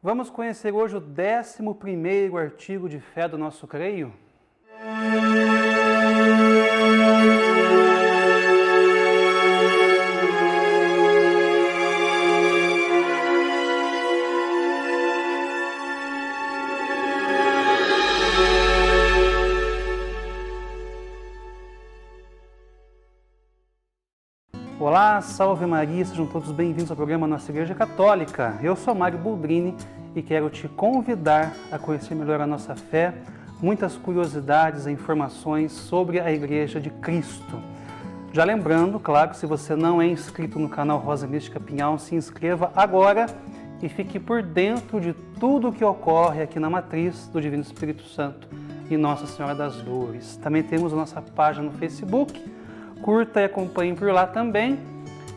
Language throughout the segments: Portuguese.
Vamos conhecer hoje o 11º artigo de fé do nosso creio? Olá, salve Maria, sejam todos bem-vindos ao programa Nossa Igreja Católica. Eu sou Mário Boldrini e quero te convidar a conhecer melhor a nossa fé, muitas curiosidades e informações sobre a Igreja de Cristo. Já lembrando, claro, se você não é inscrito no canal Rosa Mística Pinhal, se inscreva agora e fique por dentro de tudo o que ocorre aqui na Matriz do Divino Espírito Santo e Nossa Senhora das Dores. Também temos a nossa página no Facebook, curta e acompanhe por lá também.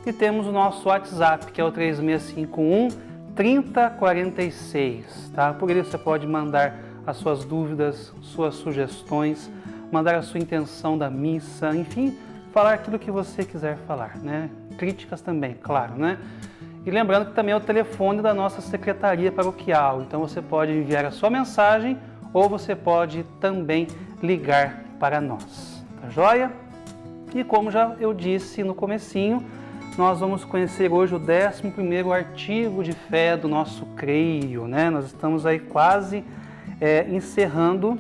E temos o nosso WhatsApp, que é o 3651-3046, tá? Por isso você pode mandar as suas dúvidas, suas sugestões, mandar a sua intenção da missa, enfim, falar aquilo que você quiser falar, né? Críticas também, claro, né? E lembrando que também é o telefone da nossa secretaria paroquial, então você pode enviar a sua mensagem ou você pode também ligar para nós, tá joia? E como já eu disse no comecinho, nós vamos conhecer hoje o 11º artigo de fé do nosso creio, né? Nós estamos aí quase encerrando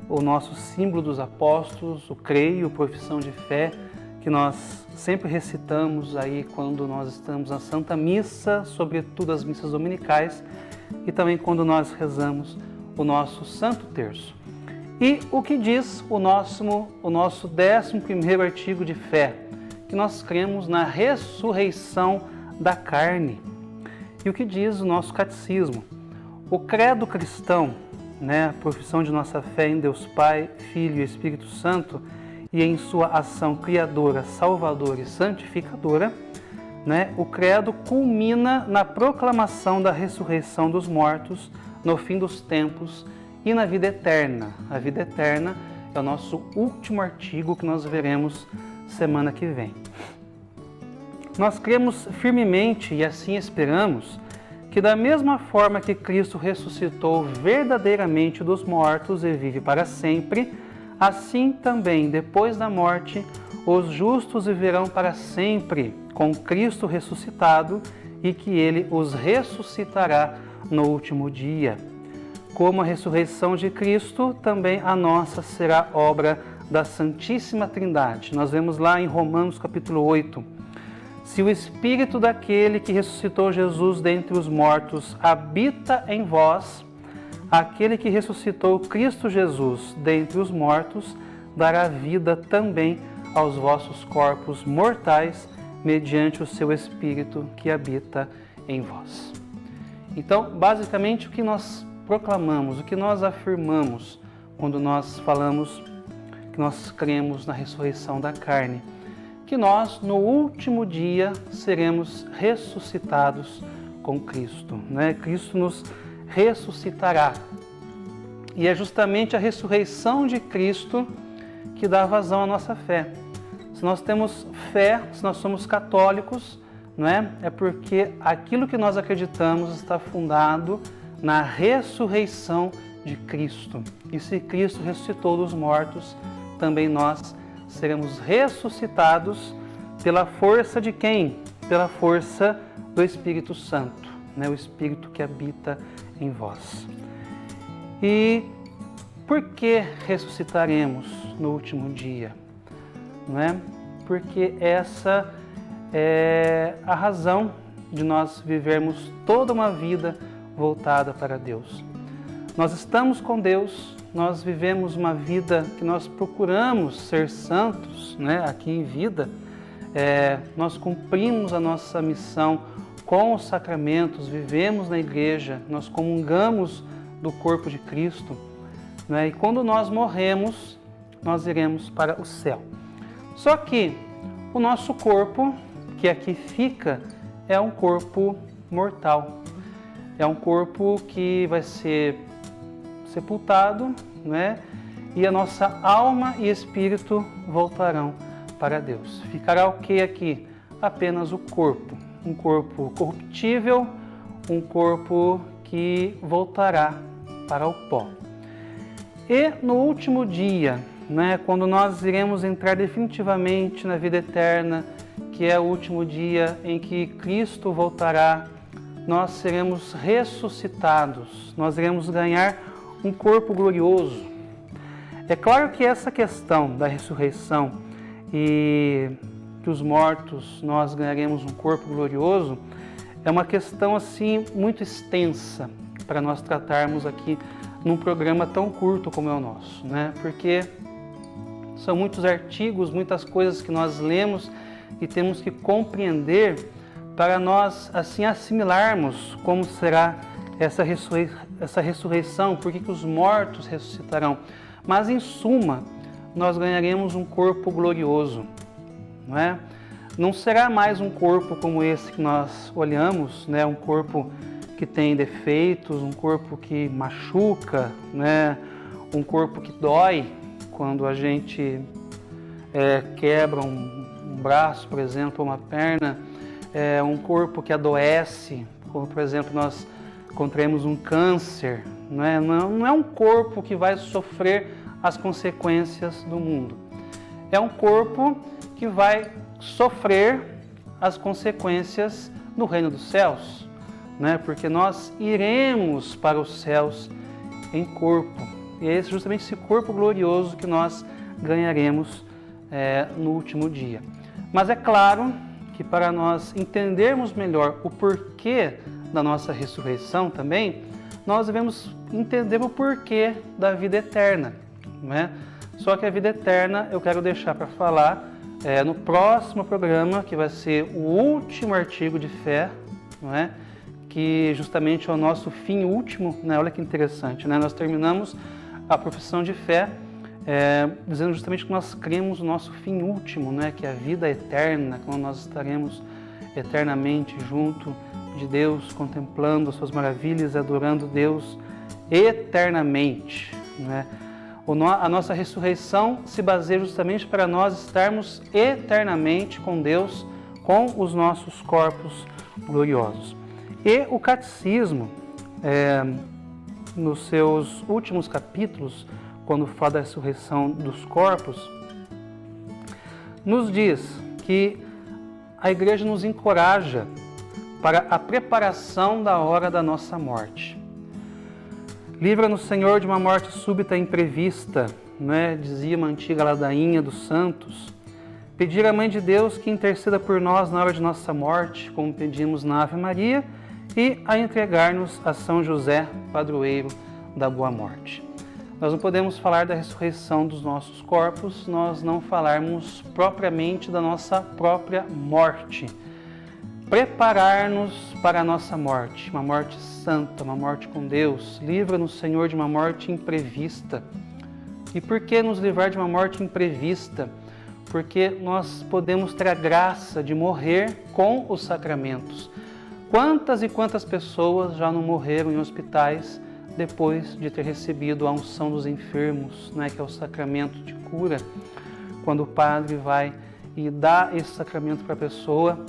o nosso símbolo dos apóstolos, o creio, profissão de fé, que nós sempre recitamos aí quando nós estamos na Santa Missa, sobretudo as missas dominicais, e também quando nós rezamos o nosso Santo Terço. E o que diz o nosso 11º artigo de fé? Que nós cremos na ressurreição da carne. E o que diz o nosso catecismo? O credo cristão, né, a profissão de nossa fé em Deus Pai, Filho e Espírito Santo, e em sua ação criadora, salvadora e santificadora, né, o credo culmina na proclamação da ressurreição dos mortos no fim dos tempos e na vida eterna. A vida eterna é o nosso último artigo que nós veremos semana que vem. Nós cremos firmemente e assim esperamos que da mesma forma que Cristo ressuscitou verdadeiramente dos mortos e vive para sempre, assim também depois da morte os justos viverão para sempre com Cristo ressuscitado e que Ele os ressuscitará no último dia. Como a ressurreição de Cristo, também a nossa será obra da Santíssima Trindade. Nós vemos lá em Romanos capítulo 8. Se o Espírito daquele que ressuscitou Jesus dentre os mortos habita em vós, aquele que ressuscitou Cristo Jesus dentre os mortos dará vida também aos vossos corpos mortais, mediante o seu Espírito que habita em vós. Então, basicamente, o que nós proclamamos, o que nós afirmamos quando nós falamos que nós cremos na ressurreição da carne, que nós no último dia seremos ressuscitados com Cristo, né? Cristo nos ressuscitará. E é justamente a ressurreição de Cristo que dá vazão à nossa fé. Se nós temos fé, se nós somos católicos, não é? É porque aquilo que nós acreditamos está fundado na ressurreição de Cristo. E se Cristo ressuscitou dos mortos, também nós seremos ressuscitados pela força de quem? Pela força do Espírito Santo, né? O Espírito que habita em vós. E por que ressuscitaremos no último dia? Não é? Porque essa é a razão de nós vivermos toda uma vida voltada para Deus. Nós estamos com Deus, nós vivemos uma vida que nós procuramos ser santos, né, aqui em vida. Nós cumprimos a nossa missão com os sacramentos, vivemos na igreja, nós comungamos do corpo de Cristo, né, e quando nós morremos, nós iremos para o céu. Só que o nosso corpo, que aqui fica, é um corpo mortal. É um corpo que vai ser sepultado, né? E a nossa alma e espírito voltarão para Deus. Ficará o que aqui? Apenas o corpo. Um corpo corruptível, um corpo que voltará para o pó. E no último dia, né, quando nós iremos entrar definitivamente na vida eterna, que é o último dia em que Cristo voltará, nós seremos ressuscitados, nós iremos ganhar um corpo glorioso. É claro que essa questão da ressurreição e que os mortos nós ganharemos um corpo glorioso é uma questão assim muito extensa para nós tratarmos aqui num programa tão curto como é o nosso, né? Porque são muitos artigos, muitas coisas que nós lemos e temos que compreender para nós assim assimilarmos como será essa ressurreição, por que os mortos ressuscitarão. Mas em suma, nós ganharemos um corpo glorioso, não é? Não será mais um corpo como esse que nós olhamos, né? Um corpo que tem defeitos, um corpo que machuca, né? Um corpo que dói quando a gente quebra um braço, por exemplo, uma perna, um corpo que adoece, como por exemplo nós encontremos um câncer, não é um corpo que vai sofrer as consequências do mundo. É um corpo que vai sofrer as consequências do reino dos céus, né? Porque nós iremos para os céus em corpo. E é justamente esse corpo glorioso que nós ganharemos no último dia. Mas é claro que para nós entendermos melhor o porquê da nossa ressurreição também, nós devemos entender o porquê da vida eterna, né? Só que a vida eterna eu quero deixar para falar no próximo programa, que vai ser o último artigo de fé, não é? Que justamente é o nosso fim último, né? Olha que interessante, né? Nós terminamos a profissão de fé dizendo justamente que nós cremos no nosso fim último, né? Que é a vida eterna, quando nós estaremos eternamente junto de Deus, contemplando as suas maravilhas e adorando Deus eternamente, né? A nossa ressurreição se baseia justamente para nós estarmos eternamente com Deus, com os nossos corpos gloriosos. E o Catecismo, nos seus últimos capítulos, quando fala da ressurreição dos corpos, nos diz que a Igreja nos encoraja para a preparação da hora da nossa morte. Livra-nos, Senhor, de uma morte súbita e imprevista, né? Dizia uma antiga ladainha dos santos. Pedir à Mãe de Deus que interceda por nós na hora de nossa morte, como pedimos na Ave Maria, e a entregar-nos a São José, padroeiro da boa morte. Nós não podemos falar da ressurreição dos nossos corpos se nós não falarmos propriamente da nossa própria morte. Preparar-nos para a nossa morte, uma morte santa, uma morte com Deus. Livra-nos, Senhor, de uma morte imprevista. E por que nos livrar de uma morte imprevista? Porque nós podemos ter a graça de morrer com os sacramentos. Quantas e quantas pessoas já não morreram em hospitais depois de ter recebido a unção dos enfermos, né, que é o sacramento de cura? Quando o padre vai e dá esse sacramento para a pessoa,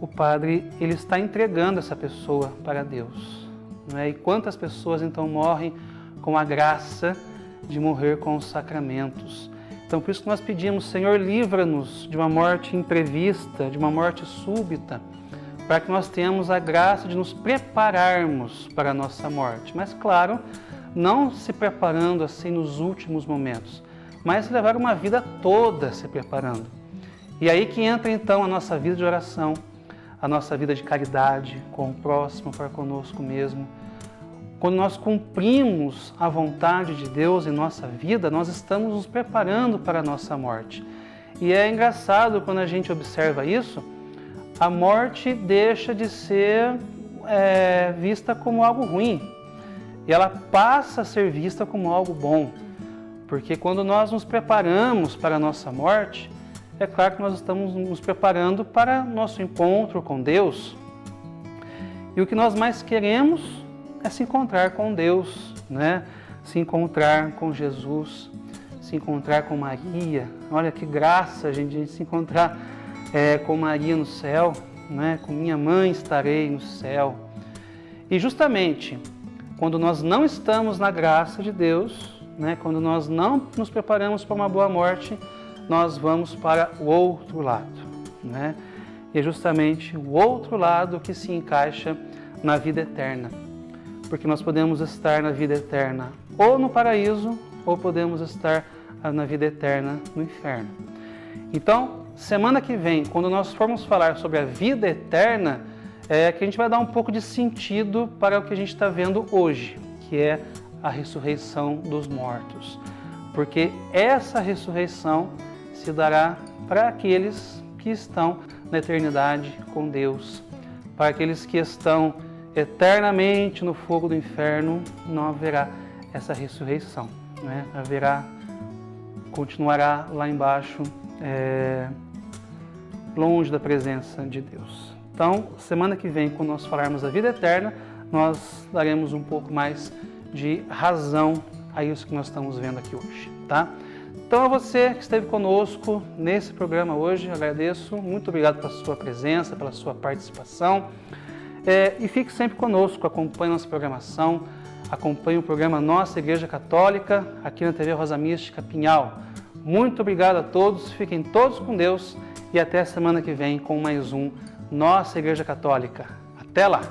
o padre ele está entregando essa pessoa para Deus, né? E quantas pessoas então morrem com a graça de morrer com os sacramentos? Então por isso que nós pedimos, Senhor, livra-nos de uma morte imprevista, de uma morte súbita, para que nós tenhamos a graça de nos prepararmos para a nossa morte. Mas claro, não se preparando assim nos últimos momentos, mas levar uma vida toda se preparando. E aí que entra então a nossa vida de oração, a nossa vida de caridade com o próximo, para conosco mesmo. Quando nós cumprimos a vontade de Deus em nossa vida, nós estamos nos preparando para a nossa morte. E é engraçado quando a gente observa isso, a morte deixa de ser vista como algo ruim. E ela passa a ser vista como algo bom. Porque quando nós nos preparamos para a nossa morte, é claro que nós estamos nos preparando para nosso encontro com Deus. E o que nós mais queremos é se encontrar com Deus, né? Se encontrar com Jesus, se encontrar com Maria. Olha que graça, gente, a gente se encontrar com Maria no céu, né? Com minha mãe estarei no céu. E justamente quando nós não estamos na graça de Deus, né, quando nós não nos preparamos para uma boa morte, nós vamos para o outro lado, né? E é justamente o outro lado que se encaixa na vida eterna. Porque nós podemos estar na vida eterna ou no paraíso, ou podemos estar na vida eterna no inferno. Então, semana que vem, quando nós formos falar sobre a vida eterna, que a gente vai dar um pouco de sentido para o que a gente está vendo hoje, que é a ressurreição dos mortos. Porque essa ressurreição se dará para aqueles que estão na eternidade com Deus. Para aqueles que estão eternamente no fogo do inferno, não haverá essa ressurreição, né? Continuará lá embaixo, longe da presença de Deus. Então, semana que vem, quando nós falarmos da vida eterna, nós daremos um pouco mais de razão a isso que nós estamos vendo aqui hoje, tá? Então, a você que esteve conosco nesse programa hoje, eu agradeço. Muito obrigado pela sua presença, pela sua participação. E fique sempre conosco, acompanhe nossa programação, acompanhe o programa Nossa Igreja Católica, aqui na TV Rosa Mística Pinhal. Muito obrigado a todos, fiquem todos com Deus e até a semana que vem com mais um Nossa Igreja Católica. Até lá!